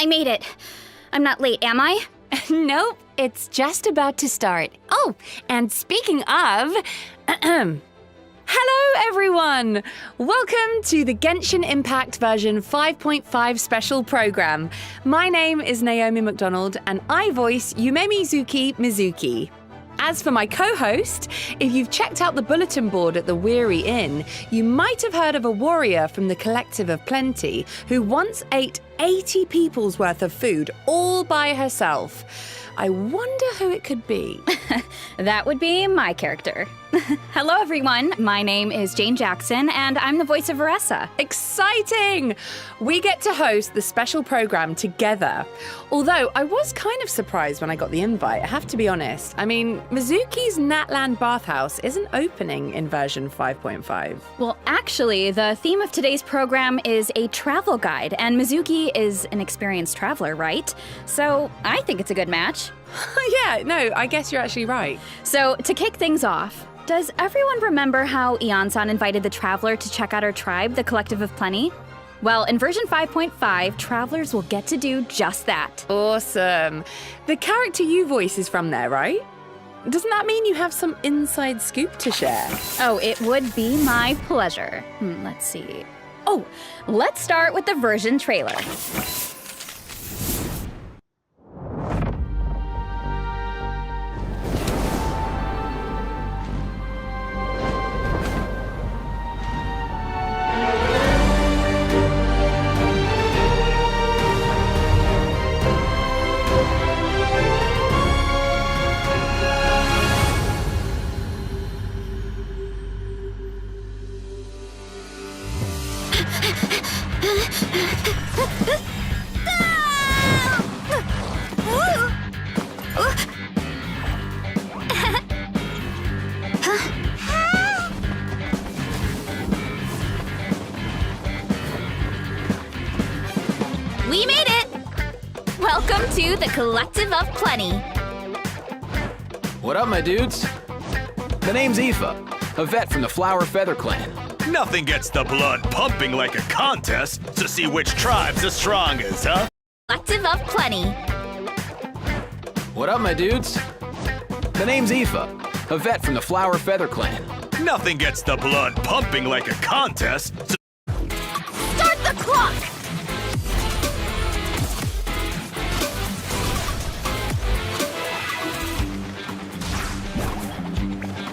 made it. I'm not late, am I? Nope, it's just about to start. Oh, and speaking of... Hello, everyone! Welcome to the Genshin Impact version 5.5 special program. My name is Naomi McDonald, and I voice Yumemizuki Mizuki. As for my co-host, if you've checked out the bulletin board at the Weary Inn, you might have heard of a warrior from the Collective of Plenty who once ate 80 people's worth of food all by herself. I wonder who it could be. That would be my character. Hello, everyone. My name is Jane Jackson, and I'm the voice of Veressa. Exciting! We get to host the special program together. Although I was kind of surprised when I got the invite, I have to be honest. I mean, Mizuki's Natland Bathhouse isn't opening in version 5.5. Well, actually, the theme of today's program is a travel guide, and Mizuki is an experienced traveler, right? So I think it's a good match. Yeah, no, I guess you're actually right. So to kick things off, does everyone remember how Ion-san invited the traveler to check out our tribe, the Collective of Plenty? Well, in version 5.5, travelers will get to do just that. Awesome. The character you voice is from there, right? Doesn't that mean you have some inside scoop to share? Oh, it would be my pleasure. Let's see. Oh, let's start with the version trailer. We made it! Welcome to the Collective of Plenty. What up, my dudes? The name's Aoife, a vet from the Flower Feather Clan. Nothing gets the blood pumping like a contest to see which tribe's the strongest, huh? Collective of Plenty. What up, my dudes? The name's Aoife, a vet from the Flower Feather Clan. Nothing gets the blood pumping like a contest to... Start the clock!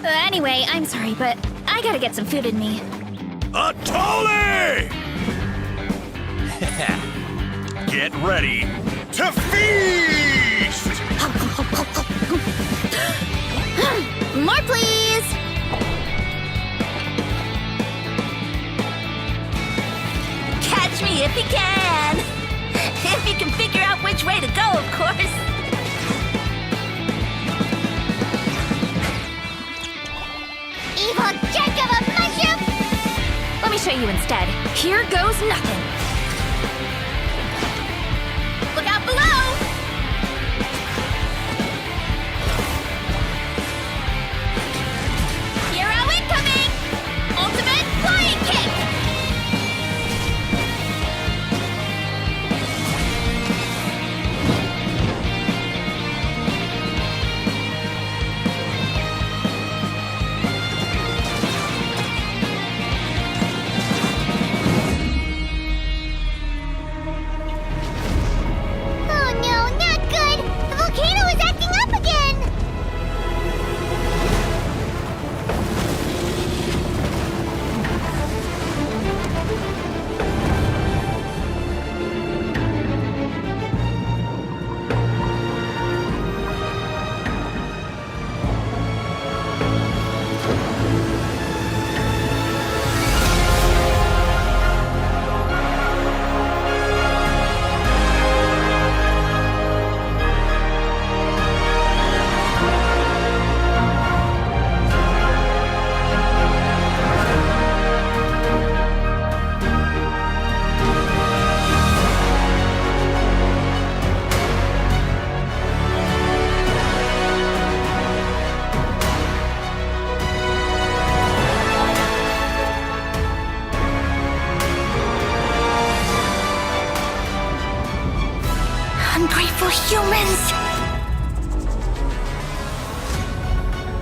Anyway, I'm sorry, but I gotta get some food in me. Atoli! Get ready to feast! More, please! Catch me if you can! If you can figure out which way to go, of course! Evil jerk of a mushroom! Let me show you instead. Here goes nothing. Look out below! Hero incoming! Ultimate flying kick!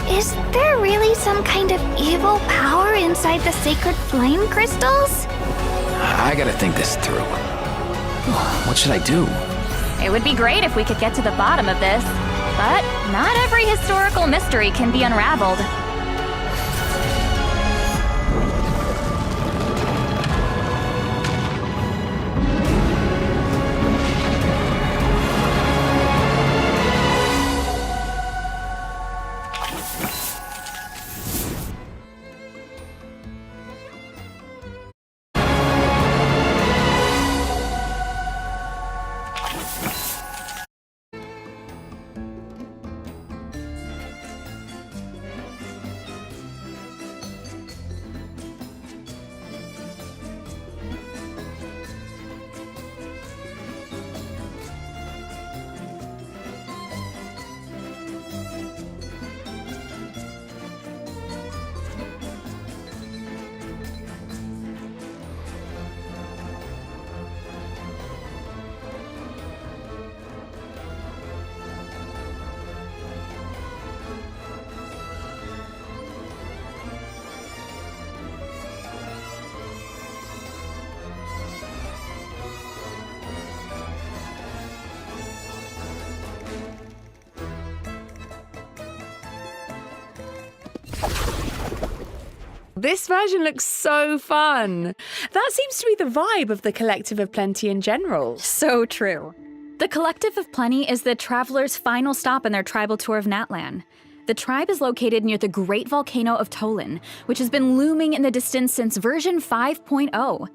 Is there really some kind of evil power inside the sacred flame crystals? I gotta think this through. What should I do? It would be great if we could get to the bottom of this, but not every historical mystery can be unraveled. This version looks so fun. That seems to be the vibe of the Collective of Plenty in general. So true. The Collective of Plenty is the travelers' final stop in their tribal tour of Natlan. The tribe is located near the great volcano of Tolan, which has been looming in the distance since version 5.0.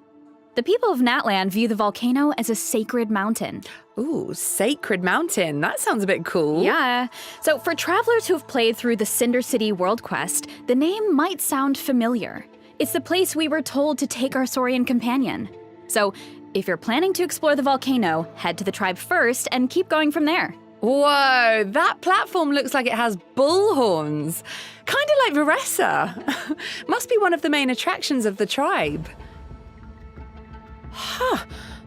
The people of Natlan view the volcano as a sacred mountain. Ooh, Sacred Mountain. That sounds a bit cool. Yeah. So for travelers who have played through the Cinder City World Quest, the name might sound familiar. It's the place we were told to take our Saurian companion. So if you're planning to explore the volcano, head to the tribe first and keep going from there. Whoa, that platform looks like it has bull horns. Kind of like Veressa. Must be one of the main attractions of the tribe. Huh.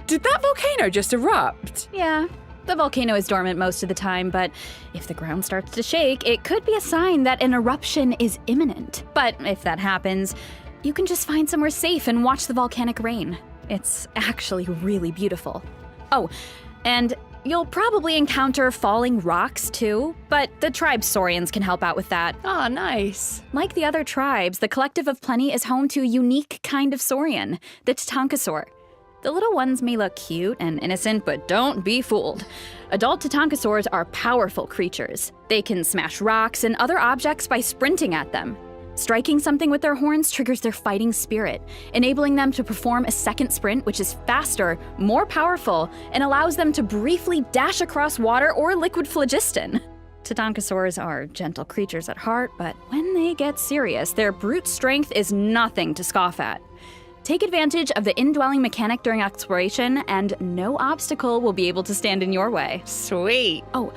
Did that volcano just erupt? Yeah, the volcano is dormant most of the time, but if the ground starts to shake, it could be a sign that an eruption is imminent. But if that happens, you can just find somewhere safe and watch the volcanic rain. It's actually really beautiful. Oh, and you'll probably encounter falling rocks too, but the tribe's Saurians can help out with that. Ah, nice. Like the other tribes, the Collective of Plenty is home to a unique kind of Saurian, the Tatankasaur. The little ones may look cute and innocent, but don't be fooled. Adult Tatankasaurs are powerful creatures. They can smash rocks and other objects by sprinting at them. Striking something with their horns triggers their fighting spirit, enabling them to perform a second sprint, which is faster, more powerful, and allows them to briefly dash across water or liquid phlogiston. Tatankasaurs are gentle creatures at heart, but when they get serious, their brute strength is nothing to scoff at. Take advantage of the indwelling mechanic during exploration, and no obstacle will be able to stand in your way. Sweet. Oh,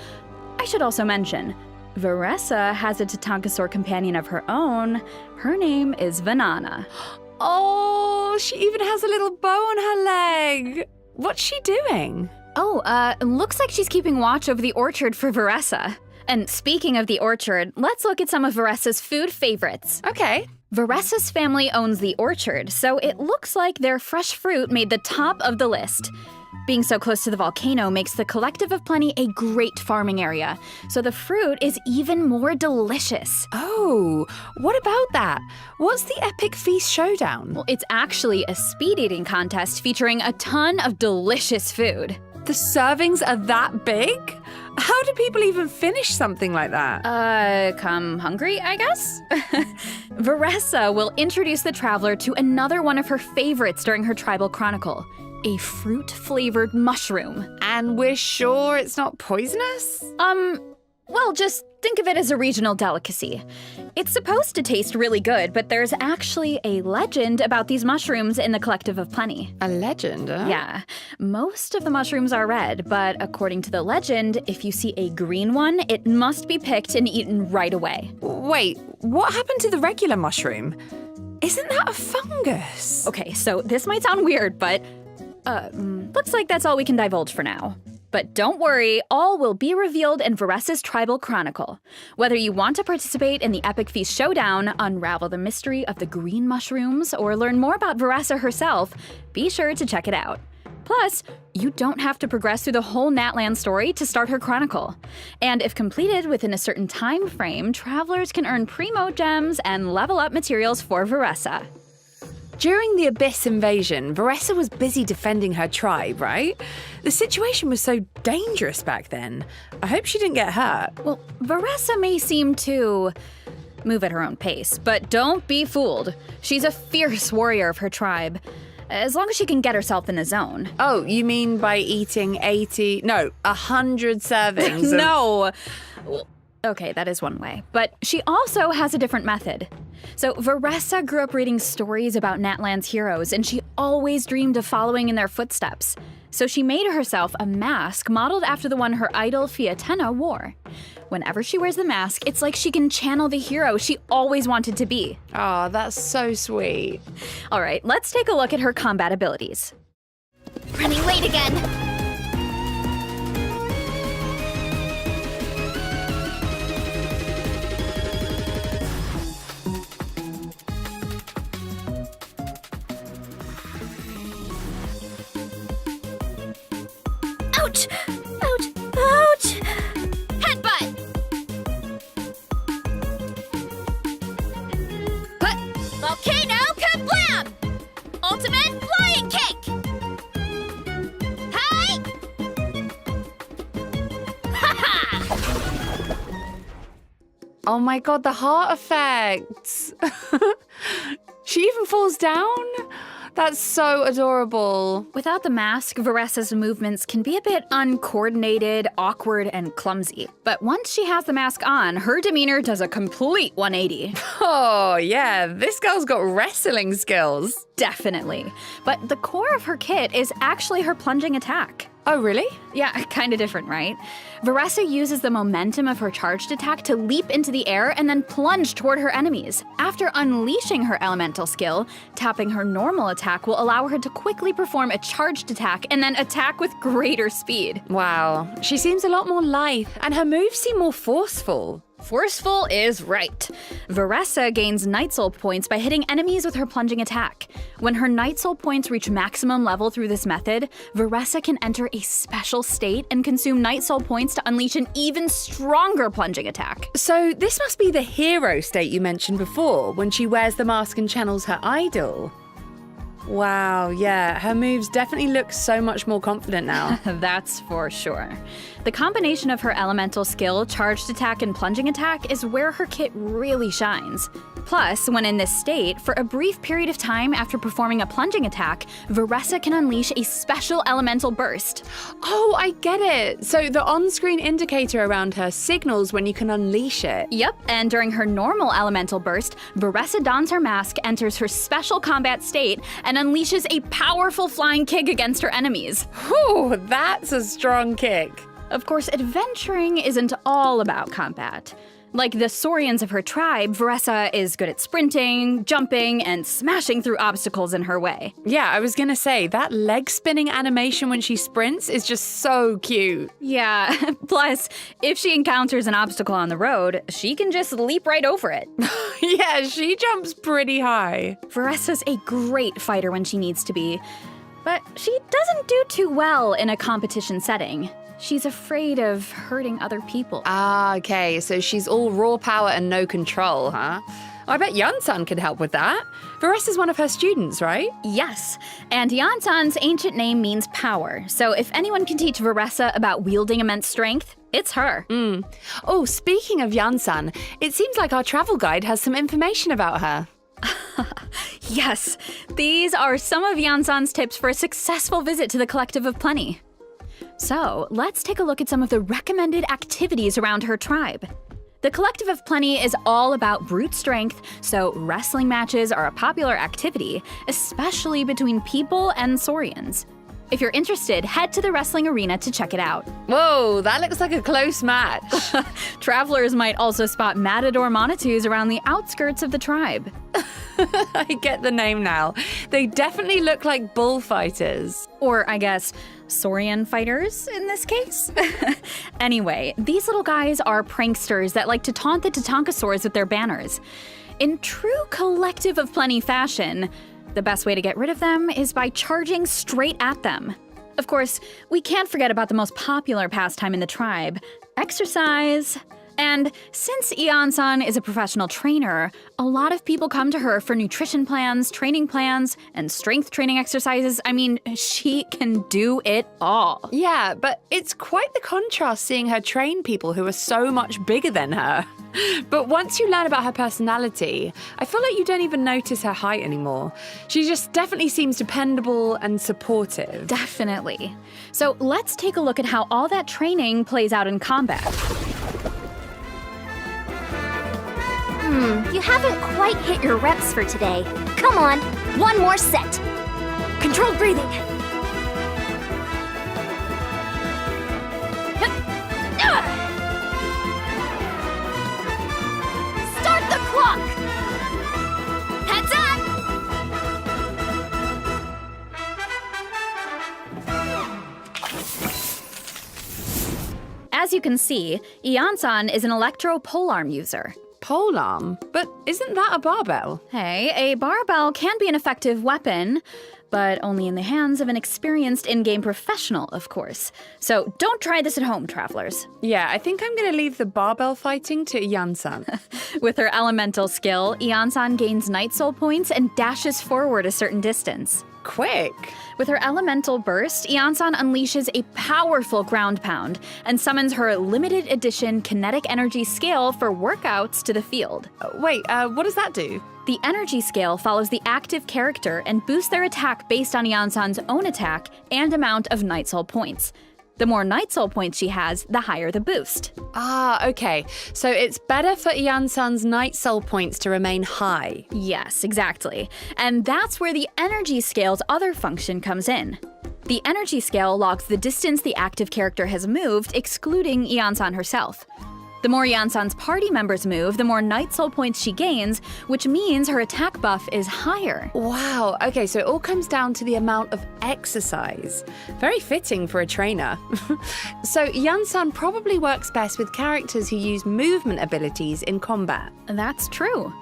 I should also mention, Veressa has a Tatankasaur companion of her own. Her name is Vanana. Oh, she even has a little bow on her leg. What's she doing? Oh, looks like she's keeping watch over the orchard for Veressa. And speaking of the orchard, let's look at some of Veressa's food favorites. Okay. Veressa's family owns the orchard, so it looks like their fresh fruit made the top of the list. Being so close to the volcano makes the Collective of Plenty a great farming area, so the fruit is even more delicious. Oh, what about that? What's the Epic Feast Showdown? Well, it's actually a speed eating contest featuring a ton of delicious food. The servings are that big? How do people even finish something like that? Come hungry, I guess? Veressa will introduce the traveler to another one of her favorites during her tribal chronicle, a fruit-flavored mushroom. And we're sure it's not poisonous? Well, just think of it as a regional delicacy. It's supposed to taste really good, but there's actually a legend about these mushrooms in the Collective of Plenty. A legend, huh? Yeah. Most of the mushrooms are red, but according to the legend, if you see a green one, it must be picked and eaten right away. Wait, what happened to the regular mushroom? Isn't that a fungus? Okay, so this might sound weird, but looks like that's all we can divulge for now. But don't worry, all will be revealed in Veressa's Tribal Chronicle. Whether you want to participate in the Epic Feast Showdown, unravel the mystery of the green mushrooms, or learn more about Veressa herself, be sure to check it out. Plus, you don't have to progress through the whole Natland story to start her chronicle. And if completed within a certain time frame, travelers can earn primo gems and level up materials for Veressa. During the Abyss invasion, Veressa was busy defending her tribe, right? The situation was so dangerous back then. I hope she didn't get hurt. Well, Veressa may seem to move at her own pace, but don't be fooled. She's a fierce warrior of her tribe. As long as she can get herself in the zone. Oh, you mean by eating 100 servings? No! Well, okay, that is one way. But she also has a different method. So Veressa grew up reading stories about Natland's heroes, and she always dreamed of following in their footsteps. So she made herself a mask modeled after the one her idol Fiatenna wore. Whenever she wears the mask, it's like she can channel the hero she always wanted to be. Oh, that's so sweet. All right, let's take a look at her combat abilities. Running late again. Ouch! Ouch! Ouch! Headbutt! Volcano kablam! Ultimate flying kick! Hi! Ha-ha! Oh my god, the heart effects. She even falls down? That's so adorable. Without the mask, Veressa's movements can be a bit uncoordinated, awkward, and clumsy. But once she has the mask on, her demeanor does a complete 180. Oh, yeah, this girl's got wrestling skills. Definitely. But the core of her kit is actually her plunging attack. Oh, really? Yeah, kind of different, right? Veressa uses the momentum of her charged attack to leap into the air and then plunge toward her enemies. After unleashing her elemental skill, tapping her normal attack will allow her to quickly perform a charged attack and then attack with greater speed. Wow, she seems a lot more lithe, and her moves seem more forceful. Forceful is right. Veressa gains Night Soul points by hitting enemies with her plunging attack. When her Night Soul points reach maximum level through this method, Veressa can enter a special state and consume Night Soul points to unleash an even stronger plunging attack. So this must be the hero state you mentioned before, when she wears the mask and channels her idol. Wow, yeah, her moves definitely look so much more confident now. That's for sure. The combination of her elemental skill, charged attack, and plunging attack is where her kit really shines. Plus, when in this state, for a brief period of time after performing a plunging attack, Veressa can unleash a special elemental burst. Oh, I get it. So the on-screen indicator around her signals when you can unleash it. Yep, and during her normal elemental burst, Veressa dons her mask, enters her special combat state, and unleashes a powerful flying kick against her enemies. Whew, that's a strong kick. Of course, adventuring isn't all about combat. Like the Saurians of her tribe, Veressa is good at sprinting, jumping, and smashing through obstacles in her way. Yeah, I was gonna say, that leg spinning animation when she sprints is just so cute. Yeah, plus, if she encounters an obstacle on the road, she can just leap right over it. Yeah, she jumps pretty high. Veressa's a great fighter when she needs to be, but she doesn't do too well in a competition setting. She's afraid of hurting other people. Ah, okay, so she's all raw power and no control, huh? I bet Yansan could help with that. Veressa's one of her students, right? Yes, and Yansan's ancient name means power, so if anyone can teach Veressa about wielding immense strength, it's her. Oh, speaking of Yansan, it seems like our travel guide has some information about her. Yes, these are some of Yansan's tips for a successful visit to the Collective of Plenty. So, let's take a look at some of the recommended activities around her tribe. The Collective of Plenty is all about brute strength, so wrestling matches are a popular activity, especially between people and Saurians. If you're interested, head to the wrestling arena to check it out. Whoa, that looks like a close match. Travelers might also spot matador Monitus around the outskirts of the tribe. I get the name now. They definitely look like bullfighters. Or, I guess, Saurian fighters, in this case. Anyway, these little guys are pranksters that like to taunt the Tatankasaurs with their banners. In true Collective of Plenty fashion, the best way to get rid of them is by charging straight at them. Of course, we can't forget about the most popular pastime in the tribe, exercise. And since Ian-san is a professional trainer, a lot of people come to her for nutrition plans, training plans, and strength training exercises. I mean, she can do it all. Yeah, but it's quite the contrast seeing her train people who are so much bigger than her. But once you learn about her personality, I feel like you don't even notice her height anymore. She just definitely seems dependable and supportive. Definitely. So let's take a look at how all that training plays out in combat. You haven't quite hit your reps for today. Come on, one more set. Controlled breathing. Start the clock! Heads up! As you can see, Ian-san is an electro polearm user. Polearm? But isn't that a barbell? Hey, a barbell can be an effective weapon, but only in the hands of an experienced in-game professional, of course. So don't try this at home, travelers. Yeah, I think I'm gonna leave the barbell fighting to Ian-san. With her elemental skill, Ian-san gains Night Soul points and dashes forward a certain distance. Quick! With her elemental burst, Ian-san unleashes a powerful ground pound and summons her limited edition kinetic energy scale for workouts to the field. Wait, what does that do? The energy scale follows the active character and boosts their attack based on Ian-san's own attack and amount of Night Soul points. The more Night Soul points she has, the higher the boost. Ah, okay. So it's better for Ian-san's Night Soul points to remain high. Yes, exactly. And that's where the energy scale's other function comes in. The energy scale logs the distance the active character has moved, excluding Ian-san herself. The more Ian-san's party members move, the more Night Soul points she gains, which means her attack buff is higher. Wow, okay, so it all comes down to the amount of exercise. Very fitting for a trainer. So Ian-san probably works best with characters who use movement abilities in combat. That's true.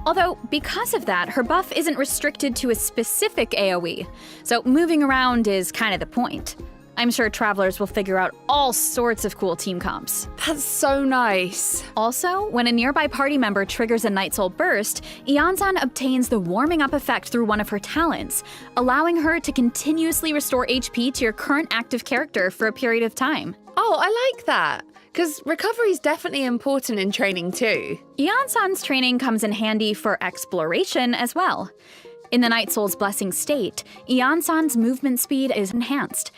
Although, because of that, her buff isn't restricted to a specific AoE, so moving around is kind of the point. I'm sure travelers will figure out all sorts of cool team comps. That's so nice. Also, when a nearby party member triggers a Night Soul burst, Ian-san obtains the warming up effect through one of her talents, allowing her to continuously restore HP to your current active character for a period of time. Oh, I like that. Because recovery is definitely important in training too. Ian-san's training comes in handy for exploration as well. In the Night Soul's Blessing state, Ian-san's movement speed is enhanced,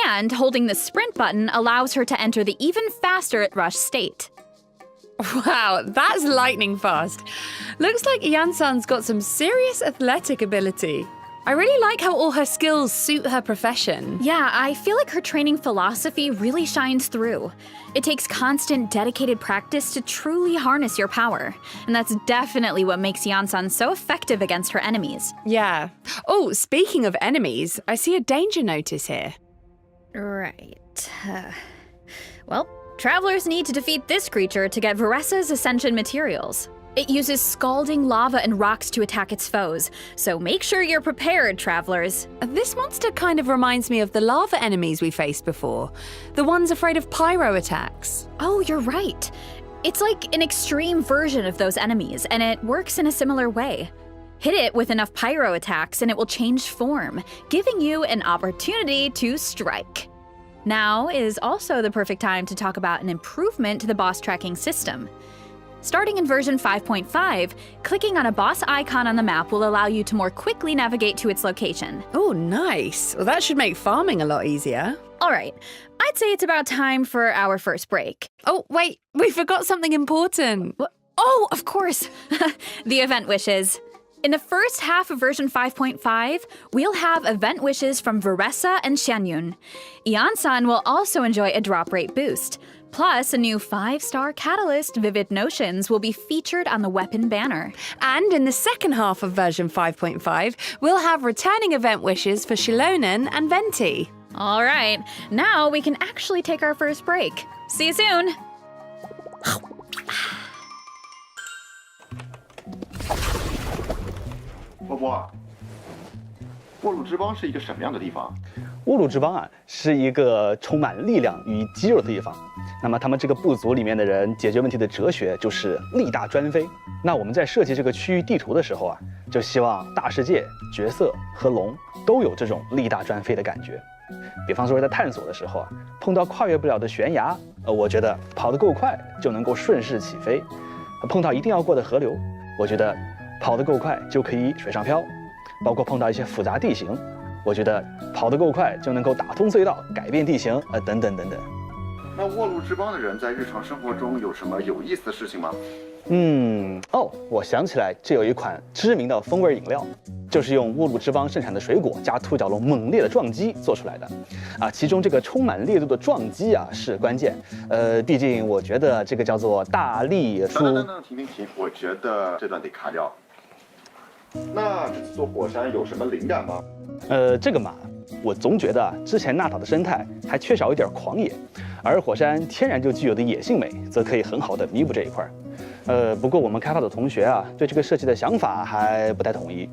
and holding the sprint button allows her to enter the even faster at rush state. Wow, that's lightning fast. Looks like Ian-san's got some serious athletic ability. I really like how all her skills suit her profession. Yeah, I feel like her training philosophy really shines through. It takes constant, dedicated practice to truly harness your power. And that's definitely what makes Ian-san so effective against her enemies. Yeah. Oh, speaking of enemies, I see a danger notice here. Right. Well, travelers need to defeat this creature to get Veressa's Ascension materials. It uses scalding lava and rocks to attack its foes, so make sure you're prepared, travelers. This monster kind of reminds me of the lava enemies we faced before. The ones afraid of pyro attacks. Oh, you're right. It's like an extreme version of those enemies, and it works in a similar way. Hit it with enough pyro attacks and it will change form, giving you an opportunity to strike. Now is also the perfect time to talk about an improvement to the boss tracking system. Starting in version 5.5, clicking on a boss icon on the map will allow you to more quickly navigate to its location. Oh, nice. Well, that should make farming a lot easier. All right, I'd say it's about time for our first break. Oh, wait, we forgot something important. Oh, of course! The event wishes. In the first half of version 5.5, we'll have event wishes from Veressa and Xianyun. Ian-san will also enjoy a drop rate boost. Plus, a new 5-star catalyst, Vivid Notions, will be featured on the weapon banner. And in the second half of version 5.5, we'll have returning event wishes for Shilonen and Venti. All right, now we can actually take our first break. See you soon. 波波，沃鲁之邦是一个什么样的地方？沃鲁之邦啊，是一个充满力量与肌肉的地方。那么他们这个部族里面的人解决问题的哲学就是力大专飞。那我们在设计这个区域地图的时候啊，就希望大世界、角色和龙都有这种力大专飞的感觉。比方说在探索的时候啊，碰到跨越不了的悬崖，我觉得跑得够快就能够顺势起飞；碰到一定要过的河流，我觉得跑得够快就可以水上漂；包括碰到一些复杂地形，我觉得跑得够快就能够打通隧道、改变地形，等等等等。那沃鲁之邦的人在日常生活中有什么有意思的事情吗？我想起来，这有一款知名的风味饮料，就是用沃鲁之邦盛产的水果加兔角龙猛烈的撞击做出来的，其中这个充满烈度的撞击啊是关键，毕竟我觉得这个叫做大力出。等，停，我觉得这段得卡掉。那这次做火山有什么灵感吗？这个嘛，我总觉得之前纳岛的生态还缺少一点狂野，而火山天然就具有的野性美，则可以很好的弥补这一块。不过我们开发的同学啊，对这个设计的想法还不太统一。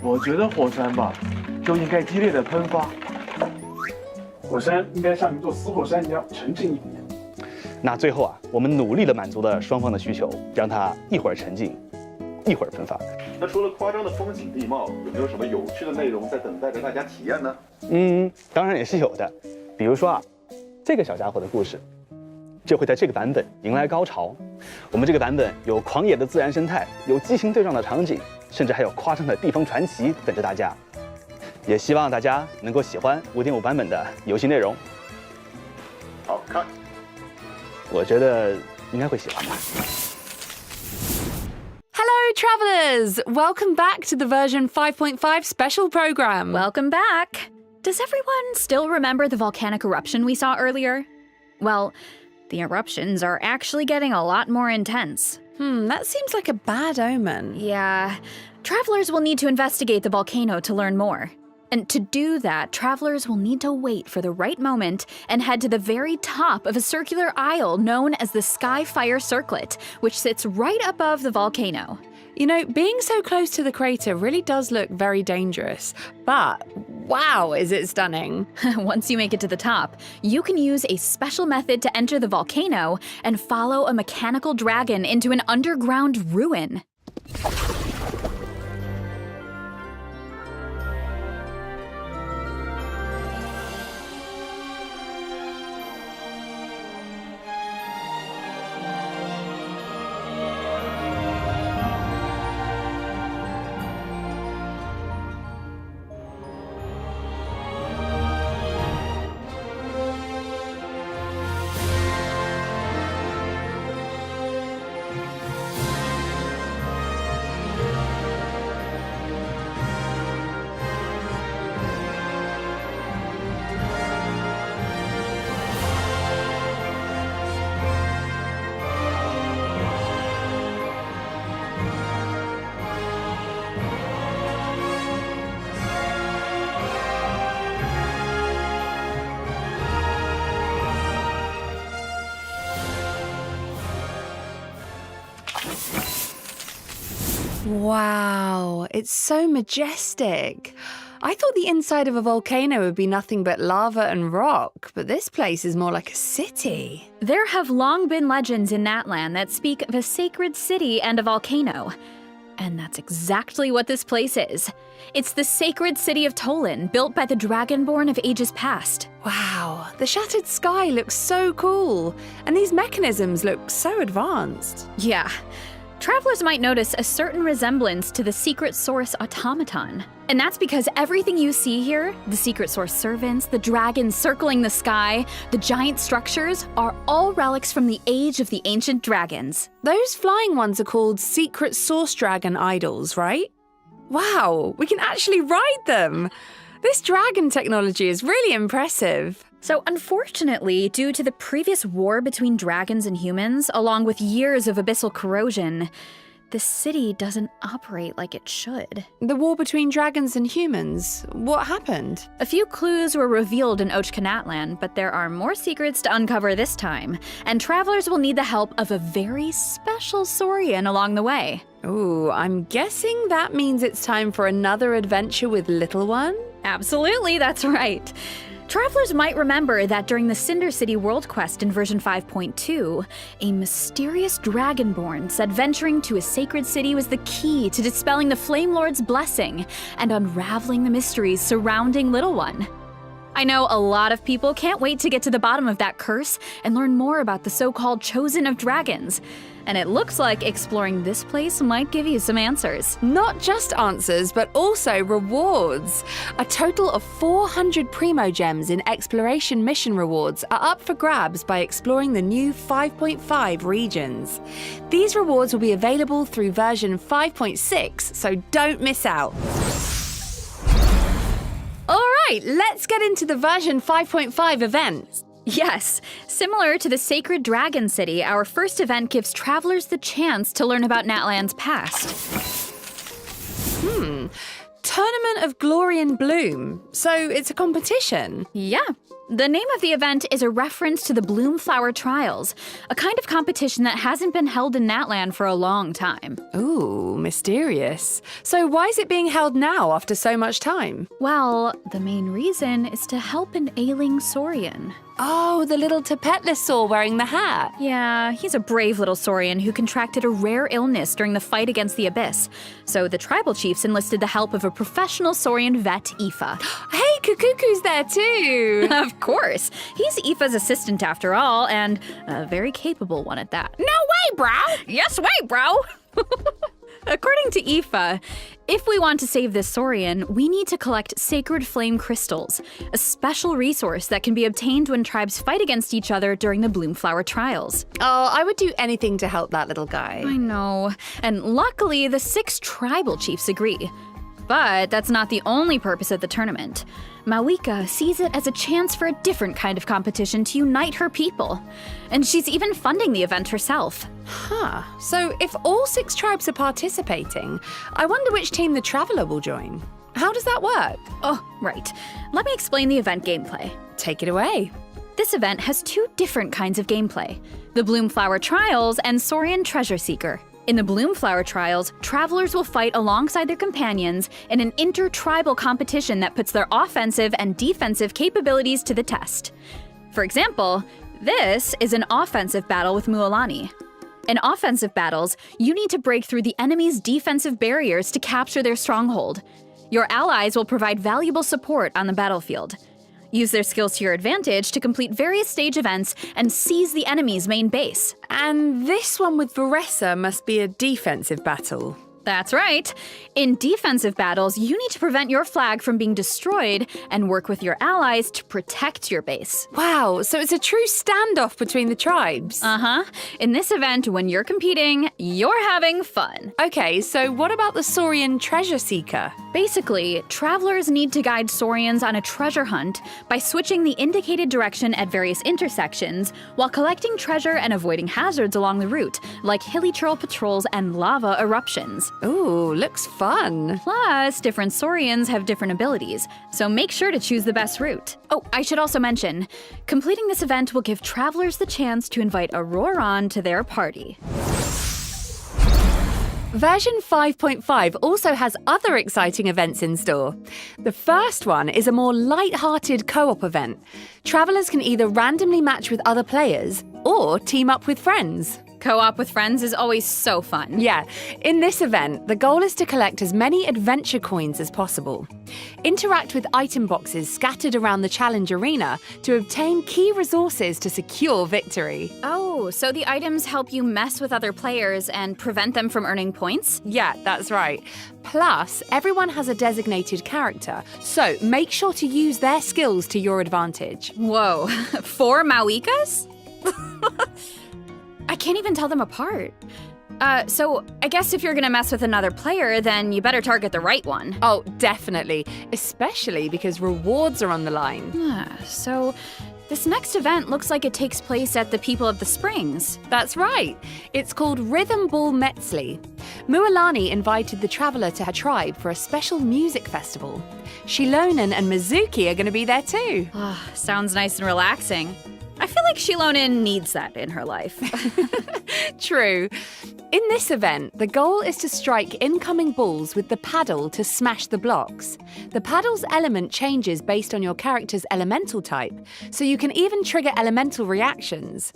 我觉得火山吧，就应该激烈的喷发，火山应该像一座死火山一样沉静一点。那最后啊，我们努力地满足了双方的需求，让它一会儿沉静，一会儿喷发。那除了夸张的风景地貌，有没有什么有趣的内容在等待着大家体验呢？当然也是有的。比如说啊，这个小家伙的故事就会在这个版本迎来高潮。我们这个版本有狂野的自然生态，有激情对撞的场景，甚至还有夸张的地方传奇等着大家。也希望大家能够喜欢5.5版本的游戏内容。好看，我觉得应该会喜欢吧。Hello, travelers! Welcome back to the version 5.5 special program. Welcome back. Does everyone still remember the volcanic eruption we saw earlier? Well, the eruptions are actually getting a lot more intense. That seems like a bad omen. Yeah, travelers will need to investigate the volcano to learn more. And to do that, travelers will need to wait for the right moment and head to the very top of a circular isle known as the Skyfire Circlet, which sits right above the volcano. You know, being so close to the crater really does look very dangerous, but wow, is it stunning. Once you make it to the top, you can use a special method to enter the volcano and follow a mechanical dragon into an underground ruin. Wow, it's so majestic. I thought the inside of a volcano would be nothing but lava and rock, but this place is more like a city. There have long been legends in Natlan that speak of a sacred city and a volcano. And that's exactly what this place is. It's the sacred city of Tolan, built by the Dragonborn of ages past. Wow, the shattered sky looks so cool, and these mechanisms look so advanced. Yeah. Travelers might notice a certain resemblance to the Secret Source automaton. And that's because everything you see here, the Secret Source servants, the dragons circling the sky, the giant structures, are all relics from the age of the ancient dragons. Those flying ones are called Secret Source Dragon idols, right? Wow, we can actually ride them! This dragon technology is really impressive. So unfortunately, due to the previous war between dragons and humans, along with years of abyssal corrosion, the city doesn't operate like it should. The war between dragons and humans. What happened? A few clues were revealed in Ochkanatlan, but there are more secrets to uncover this time, and travelers will need the help of a very special Saurian along the way. Ooh, I'm guessing that means it's time for another adventure with Little One? Absolutely, that's right. Travelers might remember that during the Cinder City World Quest in version 5.2, a mysterious dragonborn said venturing to a sacred city was the key to dispelling the Flame Lord's blessing and unraveling the mysteries surrounding Little One. I know a lot of people can't wait to get to the bottom of that curse and learn more about the so-called Chosen of Dragons. And it looks like exploring this place might give you some answers. Not just answers, but also rewards. A total of 400 Primo Gems in exploration mission rewards are up for grabs by exploring the new 5.5 regions. These rewards will be available through version 5.6, so don't miss out. All right, let's get into the version 5.5 events. Yes, similar to the Sacred Dragon City, our first event gives travelers the chance to learn about Natlan's past. Tournament of Glory and Bloom. So it's a competition. Yeah. The name of the event is a reference to the Bloom Flower Trials, a kind of competition that hasn't been held in Natlan for a long time. Ooh, mysterious. So why is it being held now after so much time? Well, the main reason is to help an ailing Saurian. Oh, the little Tapetlosaur wearing the hat. Yeah, he's a brave little Saurian who contracted a rare illness during the fight against the Abyss. So the tribal chiefs enlisted the help of a professional Saurian vet, Aoife. Hey, Kukuku's there too. Of course. He's Aoife's assistant after all, and a very capable one at that. No way, bro! Yes way, bro! According to Aoife, if we want to save this Saurian, we need to collect sacred flame crystals, a special resource that can be obtained when tribes fight against each other during the Bloomflower Trials. Oh, I would do anything to help that little guy. I know. And luckily, the 6 tribal chiefs agree. But that's not the only purpose of the tournament. Mawika sees it as a chance for a different kind of competition to unite her people. And she's even funding the event herself. Huh. So if all 6 tribes are participating, I wonder which team the Traveler will join. How does that work? Oh, right. Let me explain the event gameplay. Take it away. This event has 2 different kinds of gameplay: the Bloomflower Trials and Saurian Treasure Seeker. In the Bloomflower Trials, travelers will fight alongside their companions in an inter-tribal competition that puts their offensive and defensive capabilities to the test. For example, this is an offensive battle with Mualani. In offensive battles, you need to break through the enemy's defensive barriers to capture their stronghold. Your allies will provide valuable support on the battlefield. Use their skills to your advantage to complete various stage events and seize the enemy's main base. And this one with Varessa must be a defensive battle. That's right. In defensive battles, you need to prevent your flag from being destroyed and work with your allies to protect your base. Wow, so it's a true standoff between the tribes. Uh-huh. In this event, when you're competing, you're having fun. Okay, so what about the Saurian Treasure Seeker? Basically, travelers need to guide Saurians on a treasure hunt by switching the indicated direction at various intersections while collecting treasure and avoiding hazards along the route, like hilichurl patrols and lava eruptions. Ooh, looks fun. Plus, different Saurians have different abilities, so make sure to choose the best route. Oh, I should also mention, completing this event will give travelers the chance to invite Auroron to their party. Version 5.5 also has other exciting events in store. The first one is a more light-hearted co-op event. Travelers can either randomly match with other players or team up with friends. Co-op with friends is always so fun. Yeah, in this event, the goal is to collect as many adventure coins as possible. Interact with item boxes scattered around the challenge arena to obtain key resources to secure victory. Oh, so the items help you mess with other players and prevent them from earning points? Yeah, that's right. Plus, everyone has a designated character, so make sure to use their skills to your advantage. Whoa, 4 Mawikas? I can't even tell them apart. So I guess if you're gonna mess with another player, then you better target the right one. Oh, definitely. Especially because rewards are on the line. So This next event looks like it takes place at the People of the Springs. That's right. It's called Rhythm Ball Metzli. Mualani invited the traveler to her tribe for a special music festival. Shilonen and Mizuki are going to be there too. Sounds nice and relaxing. I feel like Shilonen needs that in her life. True. In this event, the goal is to strike incoming balls with the paddle to smash the blocks. The paddle's element changes based on your character's elemental type, so you can even trigger elemental reactions.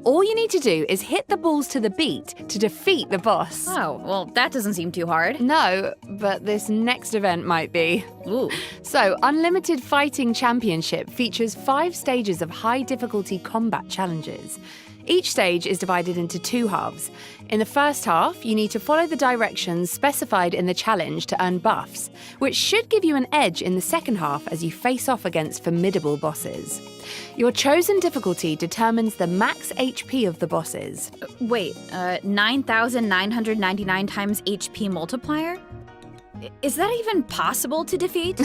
All you need to do is hit the balls to the beat to defeat the boss. Oh, well, that doesn't seem too hard. No, but this next event might be. Ooh. So, Unlimited Fighting Championship features 5 stages of high difficulty combat challenges. Each stage is divided into 2 halves. In the first half, you need to follow the directions specified in the challenge to earn buffs, which should give you an edge in the second half as you face off against formidable bosses. Your chosen difficulty determines the max HP of the bosses. Wait, 9,999 times HP multiplier? Is that even possible to defeat?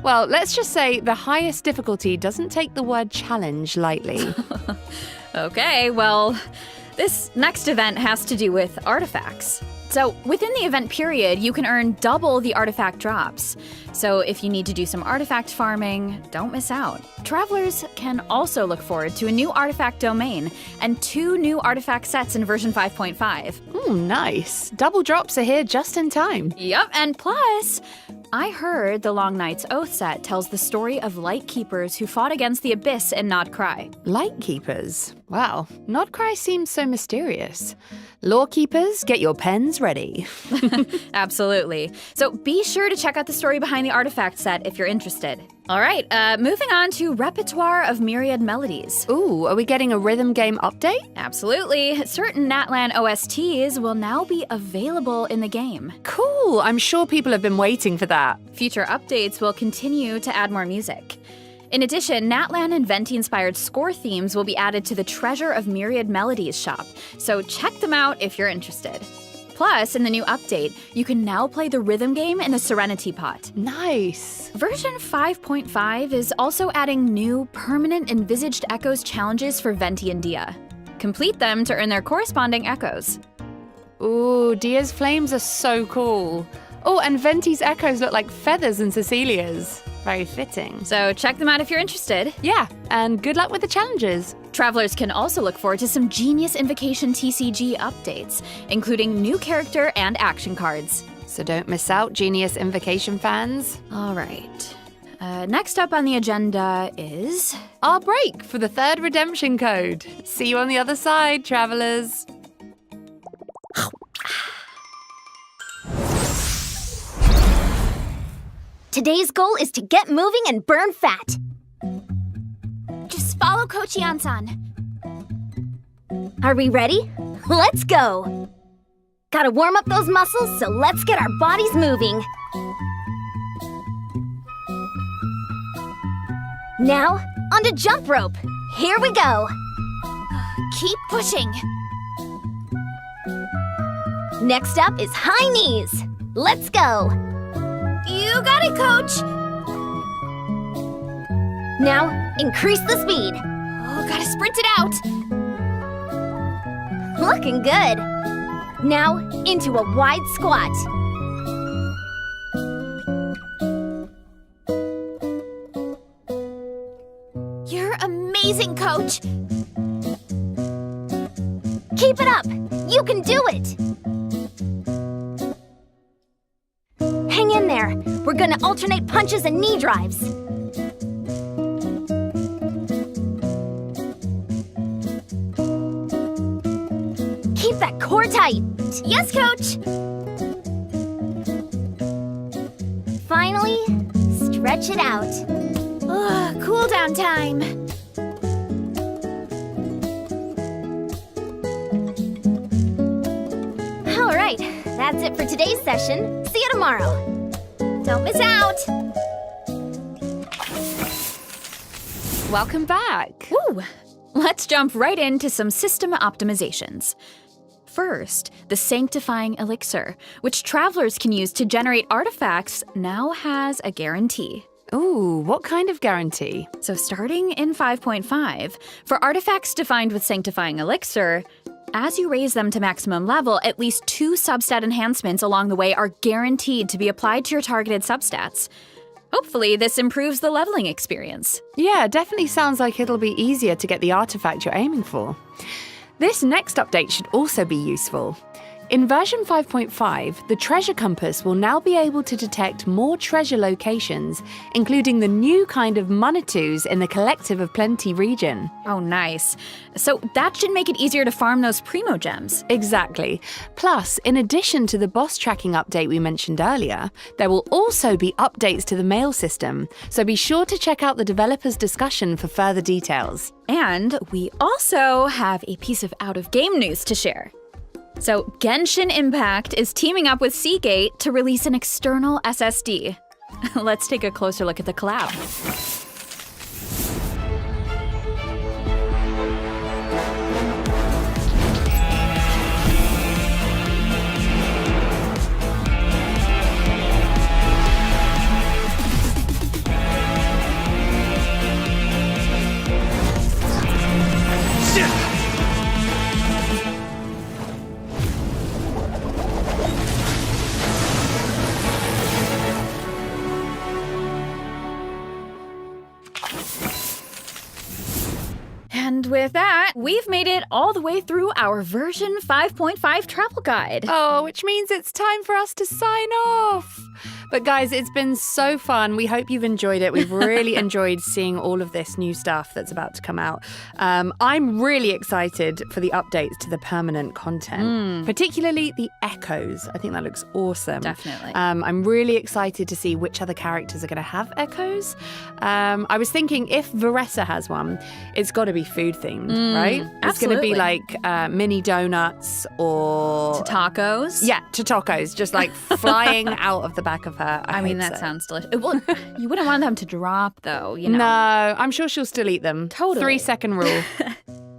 Well, let's just say the highest difficulty doesn't take the word challenge lightly. Okay, well, this next event has to do with artifacts. So, within the event period, you can earn double the artifact drops. So, if you need to do some artifact farming, don't miss out. Travelers can also look forward to a new artifact domain and 2 new artifact sets in version 5.5. Nice. Double drops are here just in time. Yup, and plus, I heard the Long Night's Oath set tells the story of Lightkeepers who fought against the Abyss in Nodcry. Lightkeepers? Wow, Nodcry seems so mysterious. Lorekeepers, get your pens ready. Absolutely. So be sure to check out the story behind the artifact set if you're interested. All right, moving on to Repertoire of Myriad Melodies. Ooh, are we getting a rhythm game update? Absolutely. Certain Natlan OSTs will now be available in the game. Cool, I'm sure people have been waiting for that. Future updates will continue to add more music. In addition, Natlan and Venti-inspired score themes will be added to the Treasure of Myriad Melodies shop, so check them out if you're interested. Plus, in the new update, you can now play the rhythm game in the Serenity Pot. Nice. Version 5.5 is also adding new permanent envisaged echoes challenges for Venti and Dia. Complete them to earn their corresponding echoes. Ooh, Dia's flames are so cool. Oh, and Venti's echoes look like feathers in Cecilia's. Very fitting. So check them out if you're interested. Yeah, and good luck with the challenges. Travelers can also look forward to some Genius Invocation TCG updates, including new character and action cards. So don't miss out, Genius Invocation fans. All right. Next up on the agenda is our break for the 3rd redemption code. See you on the other side, travelers. Today's goal is to get moving and burn fat. Just follow Coach Yan-san. Are we ready? Let's go! Gotta warm up those muscles, so let's get our bodies moving. Now, onto jump rope. Here we go. Keep pushing. Next up is high knees. Let's go. You got it, Coach! Now, increase the speed. Oh, gotta sprint it out. Looking good. Now, into a wide squat. You're amazing, Coach! Keep it up! You can do it! Hang in there. We're gonna alternate punches and knee drives. Keep that core tight. Yes, Coach. Finally, stretch it out. Ugh, cool down time. All right, that's it for today's session. See you tomorrow. Don't miss out. Welcome back. Woo! Let's jump right into some system optimizations. First, the Sanctifying Elixir, which travelers can use to generate artifacts, now has a guarantee. Ooh, what kind of guarantee? So starting in 5.5, for artifacts defined with Sanctifying Elixir, as you raise them to maximum level, at least 2 substat enhancements along the way are guaranteed to be applied to your targeted substats. Hopefully, this improves the leveling experience. Yeah, definitely sounds like it'll be easier to get the artifact you're aiming for. This next update should also be useful. In version 5.5, the treasure compass will now be able to detect more treasure locations, including the new kind of Manitus in the Collective of Plenty region. Oh, nice. So that should make it easier to farm those Primo Gems. Exactly. Plus, in addition to the boss tracking update we mentioned earlier, there will also be updates to the mail system, so be sure to check out the developers' discussion for further details. And we also have a piece of out-of-game news to share. So, Genshin Impact is teaming up with Seagate to release an external SSD. Let's take a closer look at the collab. And with that, we've made it all the way through our version 5.5 travel guide. Oh, which means it's time for us to sign off. But guys, it's been so fun. We hope you've enjoyed it. We've really enjoyed seeing all of this new stuff that's about to come out. I'm really excited for the updates to the permanent content, particularly the echoes. I think that looks awesome. Definitely. I'm really excited to see which other characters are going to have echoes. I was thinking if Veressa has one, it's got to be food themed, right? It's going to be like mini donuts or Tacos. Yeah, to tacos, just like flying out of the back of her. I mean, that sounds delicious. Well, you wouldn't want them to drop, though, you know. No, I'm sure she'll still eat them. Totally. 3-second rule.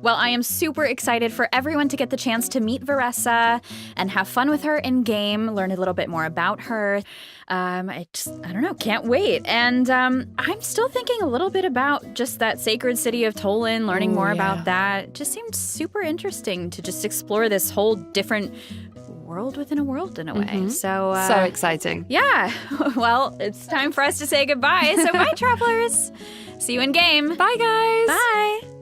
Well, I am super excited for everyone to get the chance to meet Veressa and have fun with her in-game, learn a little bit more about her. I don't know, can't wait. And I'm still thinking a little bit about just that sacred city of Tolan, learning more about that. It just seemed super interesting to just explore this whole different world within a world in a way. So exciting. Yeah. Well, it's time for us to say goodbye. So bye, travelers. See you in game. Bye, guys. Bye.